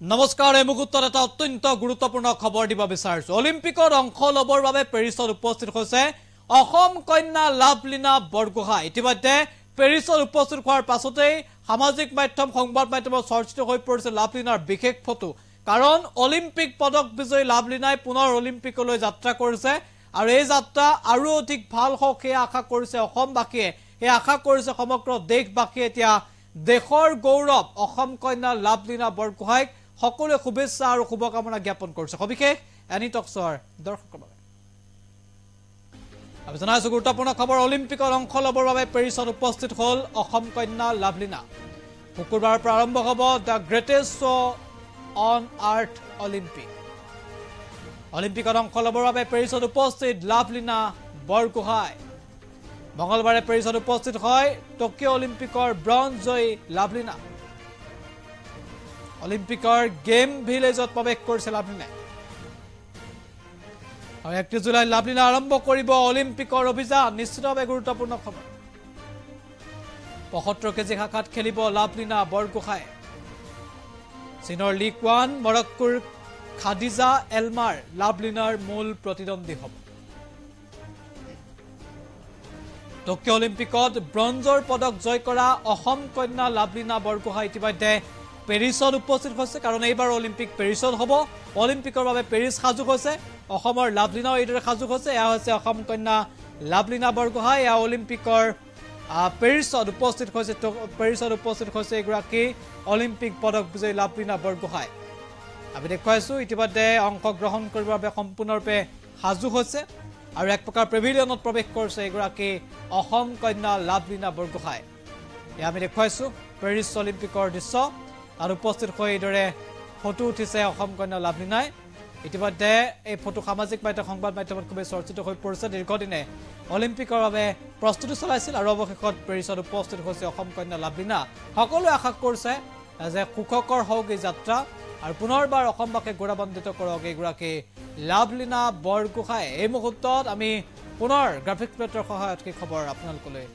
নমস্কাৰ এই মুহূৰ্তত এটা অত্যন্ত গুৰুত্বপূৰ্ণ খবৰ দিব বিচাৰিছো অলিম্পিকৰ অংশ লবৰ বাবে পেৰিছত উপস্থিত হৈছে অসম কন্যা লাভলীনা বৰগোহাঁই ইতিমধ্যে পেৰিছত উপস্থিত হোৱাৰ পাছতেই সামাজিক মাধ্যম সংবাদ মাধ্যমত চৰ্চিত হৈ পৰিছে লাভলীনাৰ বিশেষ ফটো কাৰণ অলিম্পিক পদক বিজয়ী লাভলীনাই পুনৰ অলিম্পিকলৈ যাত্ৰা কৰিছে আৰু এই যাত্ৰা আৰু অধিক ভাল হওক এই আশা কৰিছে অসমবাসীয়ে এই আশা কৰিছে সমগ্ৰ দেশবাসীয়ে এতিয়া দেশৰ গৌৰৱ অসম কন্যা লাভলীনা বৰগোহাঁইক সকলোৱে শুভেচ্ছা আৰু শুভকামনা জ্ঞাপন কৰিছে সবিশেষ এনি টকছৰ দৰ্শকৰ বাবে আমি জনাইছো গুৰুত্বপূৰ্ণ খবৰ অলিম্পিকৰ অংশ লবৰ বাবে পেৰিছত উপস্থিত হল অসম কন্যা লাভলীনা শুকুৰবাৰৰ পৰা আৰম্ভ হ'ব the greatest show' on earth অলিম্পিকৰ অংশ লবৰ বাবে পেৰিছত উপস্থিত লাভলীনা বৰগোহাঁই মঙলবাৰে পেৰিছত উপস্থিত হয় টকিঅ' অলিম্পিকৰ ব্ৰঞ্জ জয়ী লাভলীনা অলিম্পিকৰ গেম ভিলেজত প্ৰৱেশ কৰিছে লাভলীনাই আৰু 31 জুলাই লাভলীনা আৰম্ভ কৰিব অলিম্পিকৰ অভিযান নিশ্চিতভাৱে গুৰুত্বপূৰ্ণ খবৰ 75 কেজি শাখাত খেলিব লাভলীনা বৰগোহাঁই চীনৰ লি কুৱান মৰক্কোৰ খাদিজা এলমাৰ লাভলীনাৰ মূল প্ৰতিদ্বন্দ্বী হ'ব টকিঅ' অলিম্পিকত ব্ৰঞ্জৰ পদক জয় কৰা অসম কন্যা লাভলীনা বৰগোহাঁই ইতিমধ্যে পেৰিছত উপস্থিত হৈছে কাৰণ এইবাৰ অলিম্পিক পেৰিছত হ'ব অলিম্পিকৰ বাবে পেৰিছ সাজু হৈছে অসমৰ লাভলীনাও এইদৰে সাজু হৈছে এয়া হৈছে অসম কন্যা লাভলীনা বৰগোহাঁই এয়া অলিম্পিকৰ পেৰিছত উপস্থিত হৈছে এগৰাকী অলিম্পিক পদক বিজয়ী লাভলীনা বৰগোহাঁই আমি দেখুৱাইছো ইতিমধ্যে অংশগ্ৰহণ কৰিবৰ বাবে সম্পূৰ্ণৰূপে সাজু হৈছে আৰু এক প্ৰকাৰ পেভিলিয়নত প্ৰৱেশ কৰিছে এগৰাকী অসম কন্যা লাভলীনা বৰগোহাঁই এয়া আমি দেখুৱাইছো পেৰিছ অলিম্পিকৰ দৃশ্য আৰু উপস্থিত হৈ এইদৰে ফটো উঠিছে অসম কন্যা লাভলীনাই ইতিমধ্যে এই ফটো সামাজিক মাধ্যম সংবাদ মাধ্যমত খুবেই চৰ্চিত হৈ পৰিছে দীৰ্ঘদিনে অলিম্পিকৰ বাবে প্ৰস্তুতি চলাইছিল আৰু অৱশেষত পেৰিছত উপস্থিত হৈছে অসম কন্যা লাভলীনা সকলোৱে আশা কৰিছে যে সুখকৰ হওক এই যাত্ৰা আৰু পুনৰবাৰ অসমবাসীক গৌৰৱান্বিত কৰক এগৰাকী লাভলীনা বৰগোহাঁই এই মুহূৰ্তত আমি পুনৰ গ্ৰাফিক্স প্লেটৰ সহায়ত কি খবৰ আপোনালোকলৈ